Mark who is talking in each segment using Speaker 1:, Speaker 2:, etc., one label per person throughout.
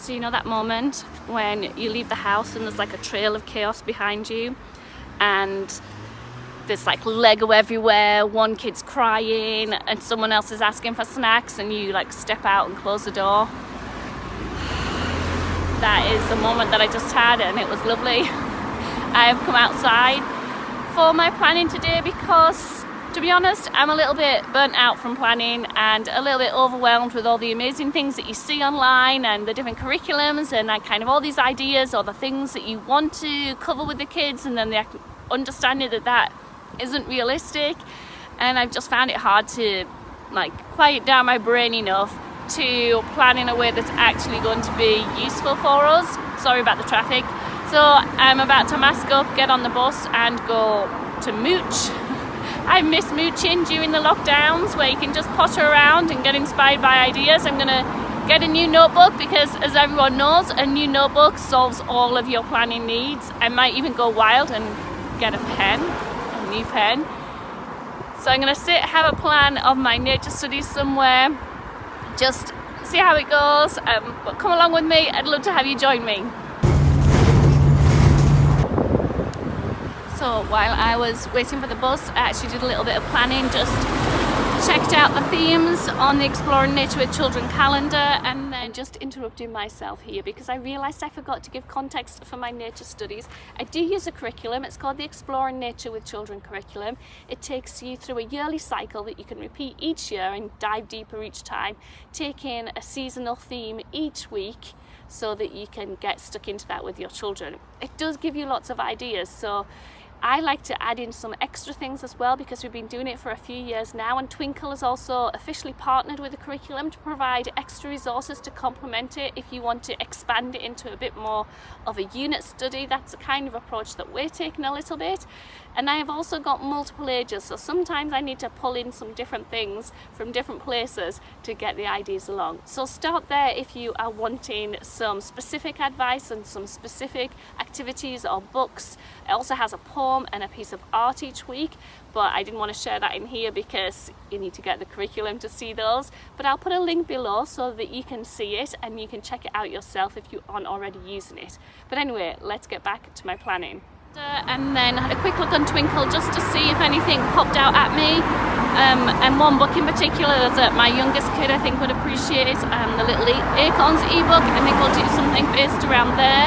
Speaker 1: So you know that moment when you leave the house and there's like a trail of chaos behind you, and there's like Lego everywhere, one kid's crying and someone else is asking for snacks, and you like step out and close the door. That is the moment that I just had, and it was lovely. I have come outside for my planning today because, to be honest, I'm a little bit burnt out from planning and a little bit overwhelmed with all the amazing things that you see online and the different curriculums and kind of all these ideas or the things that you want to cover with the kids, and then the understanding that that isn't realistic. And I've just found it hard to like quiet down my brain enough to plan in a way that's actually going to be useful for us. Sorry about the traffic. So I'm about to mask up, get on the bus and go to mooch. I miss mooching during the lockdowns where you can just potter around and get inspired by ideas. I'm gonna get a new notebook because, as everyone knows, a new notebook solves all of your planning needs. I might even go wild and get a new pen. So I'm gonna sit, have a plan of my nature studies somewhere, just see how it goes, but come along with me. I'd love to have you join me. So while I was waiting for the bus, I actually did a little bit of planning, just checked out the themes on the Exploring Nature with Children calendar, and then just interrupting myself here because I realised I forgot to give context for my nature studies. I do use a curriculum. It's called the Exploring Nature with Children curriculum. It takes you through a yearly cycle that you can repeat each year and dive deeper each time, taking a seasonal theme each week so that you can get stuck into that with your children. It does give you lots of ideas, so I like to add in some extra things as well because we've been doing it for a few years now, and Twinkl has also officially partnered with the curriculum to provide extra resources to complement it if you want to expand it into a bit more of a unit study. That's the kind of approach that we're taking a little bit. And I have also got multiple ages, so sometimes I need to pull in some different things from different places to get the ideas along. So start there if you are wanting some specific advice and some specific activities or books. It also has a poem and a piece of art each week, but I didn't want to share that in here because you need to get the curriculum to see those. But I'll put a link below so that you can see it and you can check it out yourself if you aren't already using it. But anyway, let's get back to my planning. And then had a quick look on Twinkl just to see if anything popped out at me, and one book in particular that my youngest kid I think would appreciate, the Little Acorns ebook. I think we'll do something based around there.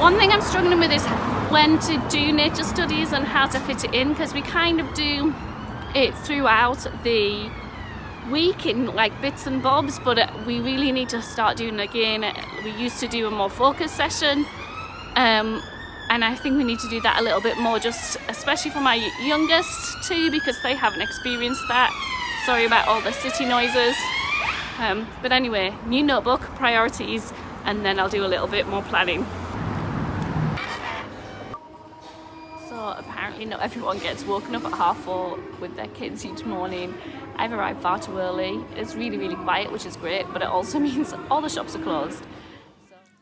Speaker 1: One thing I'm struggling with is when to do nature studies and how to fit it in, because we kind of do it throughout the week in like bits and bobs, but we really need to start doing it again. We used to do a more focused session, and I think we need to do that a little bit more, just especially for my youngest too, because they haven't experienced that. Sorry about all the city noises. But anyway, new notebook, priorities, and then I'll do a little bit more planning. So apparently not everyone gets woken up at 4:30 with their kids each morning. I've arrived far too early. It's really, really quiet, which is great, but it also means all the shops are closed.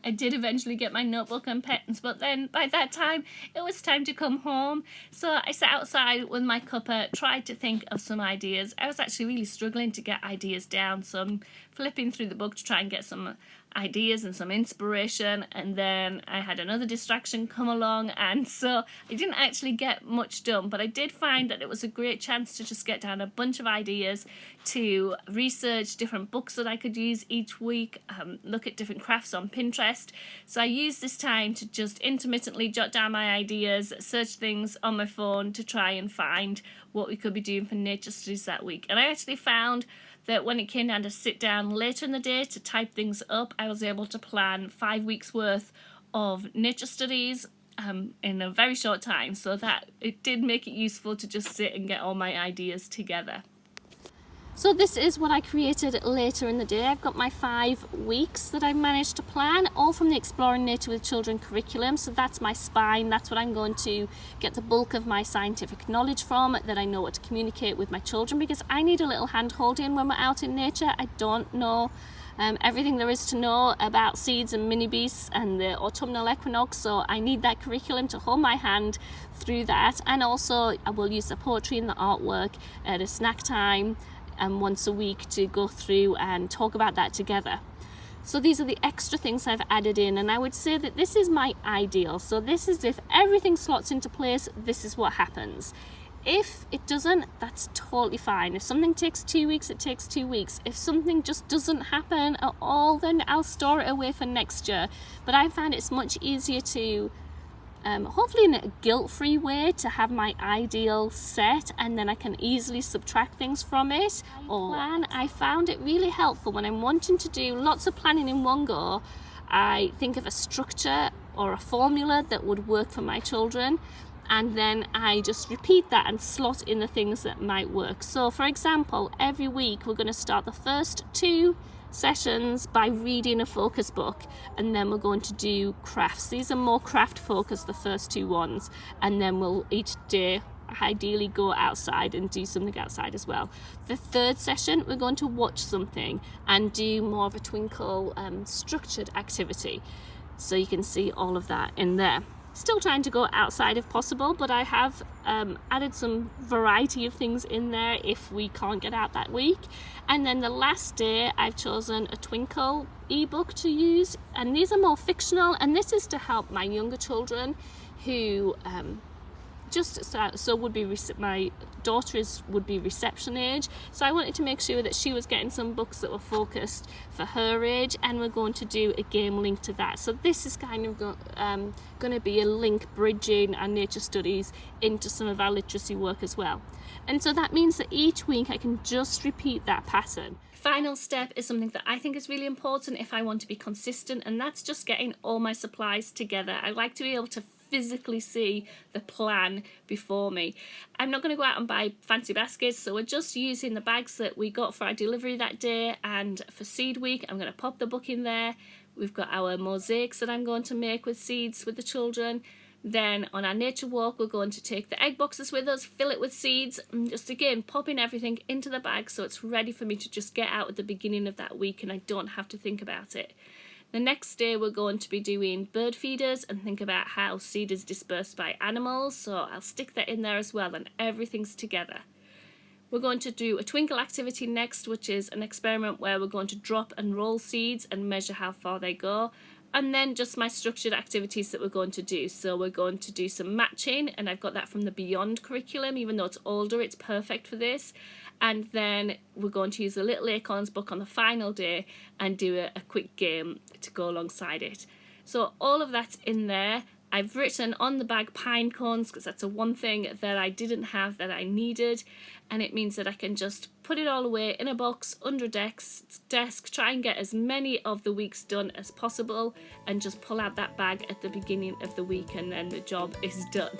Speaker 1: I did eventually get my notebook and pens, but then by that time it was time to come home. So I sat outside with my cuppa, tried to think of some ideas. I was actually really struggling to get ideas down, so I'm flipping through the book to try and get some ideas and some inspiration, and then I had another distraction come along, and so I didn't actually get much done, but I did find that it was a great chance to just get down a bunch of ideas, to research different books that I could use each week, look at different crafts on Pinterest. So I used this time to just intermittently jot down my ideas, search things on my phone to try and find what we could be doing for nature studies that week. And I actually found that when it came down to sit down later in the day to type things up, I was able to plan 5 weeks worth of nature studies in a very short time, so that it did make it useful to just sit and get all my ideas together. So this is what I created later in the day. I've got my 5 weeks that I've managed to plan, all from the Exploring Nature with Children curriculum. So that's my spine. That's what I'm going to get the bulk of my scientific knowledge from, that I know what to communicate with my children, because I need a little hand holding when we're out in nature. I don't know everything there is to know about seeds and mini beasts and the autumnal equinox, so I need that curriculum to hold my hand through that. And also I will use the poetry and the artwork at a snack time and once a week to go through and talk about that together. So these are the extra things I've added in, and I would say that this is my ideal. So this is if everything slots into place, this is what happens. If it doesn't, that's totally fine. If something takes 2 weeks, it takes 2 weeks. If something just doesn't happen at all, then I'll store it away for next year. But I find it's much easier to, hopefully in a guilt-free way, to have my ideal set, and then I can easily subtract things from it. Or I found it really helpful when I'm wanting to do lots of planning in one go. I think of a structure or a formula that would work for my children, and then I just repeat that and slot in the things that might work. So for example, every week we're going to start the first 2 sessions by reading a focus book, and then we're going to do crafts. These are more craft focused, the first 2 ones, and then we'll each day ideally go outside and do something outside as well. The 3rd session we're going to watch something and do more of a Twinkl structured activity. So you can see all of that in there. Still trying to go outside if possible, but I have added some variety of things in there if we can't get out that week. And then the last day I've chosen a Twinkl ebook to use, and these are more fictional, and this is to help my younger children who would be my daughter would be reception age, so I wanted to make sure that she was getting some books that were focused for her age, and we're going to do a game linked to that. So this is kind of going to be a link bridging our nature studies into some of our literacy work as well. And so that means that each week I can just repeat that pattern. Final step is something that I think is really important if I want to be consistent, and that's just getting all my supplies together. I like to be able to physically see the plan before me. I'm not going to go out and buy fancy baskets, so we're just using the bags that we got for our delivery that day. And for seed week, I'm going to pop the book in there. We've got our mosaics that I'm going to make with seeds with the children. Then on our nature walk, we're going to take the egg boxes with us, fill it with seeds, and just again popping everything into the bag so it's ready for me to just get out at the beginning of that week and I don't have to think about it. The next day we're going to be doing bird feeders and think about how seed is dispersed by animals, so I'll stick that in there as well, and everything's together. We're going to do a Twinkle activity next, which is an experiment where we're going to drop and roll seeds and measure how far they go. And then just my structured activities that we're going to do. So we're going to do some matching, and I've got that from the Beyond curriculum. Even though it's older, it's perfect for this. And then we're going to use the Little Acorns book on the final day and do a quick game to go alongside it. So all of that's in there. I've written on the bag pine cones because that's the one thing that I didn't have that I needed, and it means that I can just put it all away in a box under a desk, try and get as many of the weeks done as possible, and just pull out that bag at the beginning of the week, and then the job is done.